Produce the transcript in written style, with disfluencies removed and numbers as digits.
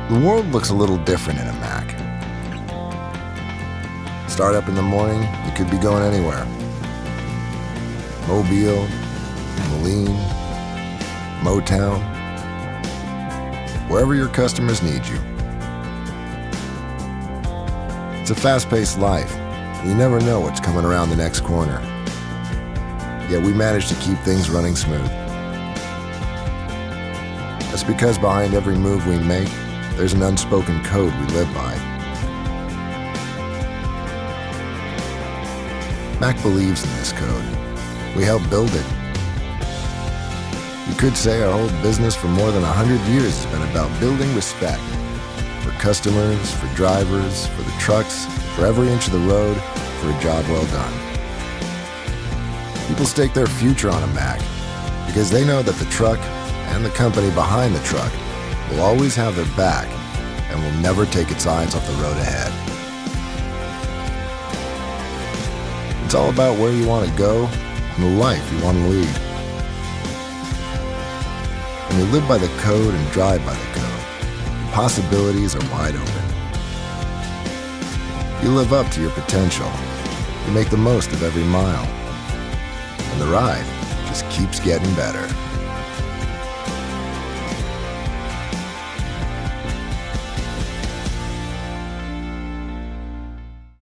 The world looks a little different in a Mack. Start up in the morning, you could be going anywhere. Mobile, Moline, Motown, wherever your customers need you. It's a fast-paced life, and you never know what's coming around the next corner. Yet we manage to keep things running smooth. That's because behind every move we make, there's an unspoken code we live by. Mack believes in this code. We help build it. You could say our whole business for more than 100 years has been about building respect for customers, for drivers, for the trucks, for every inch of the road, for a job well done. People stake their future on a Mack because they know that the truck and the company behind the truck will always have their back and will never take its eyes off the road ahead. It's all about where you want to go and the life you want to lead. When you live by the code and drive by the code, the possibilities are wide open. You live up to your potential. You make the most of every mile. And the ride just keeps getting better.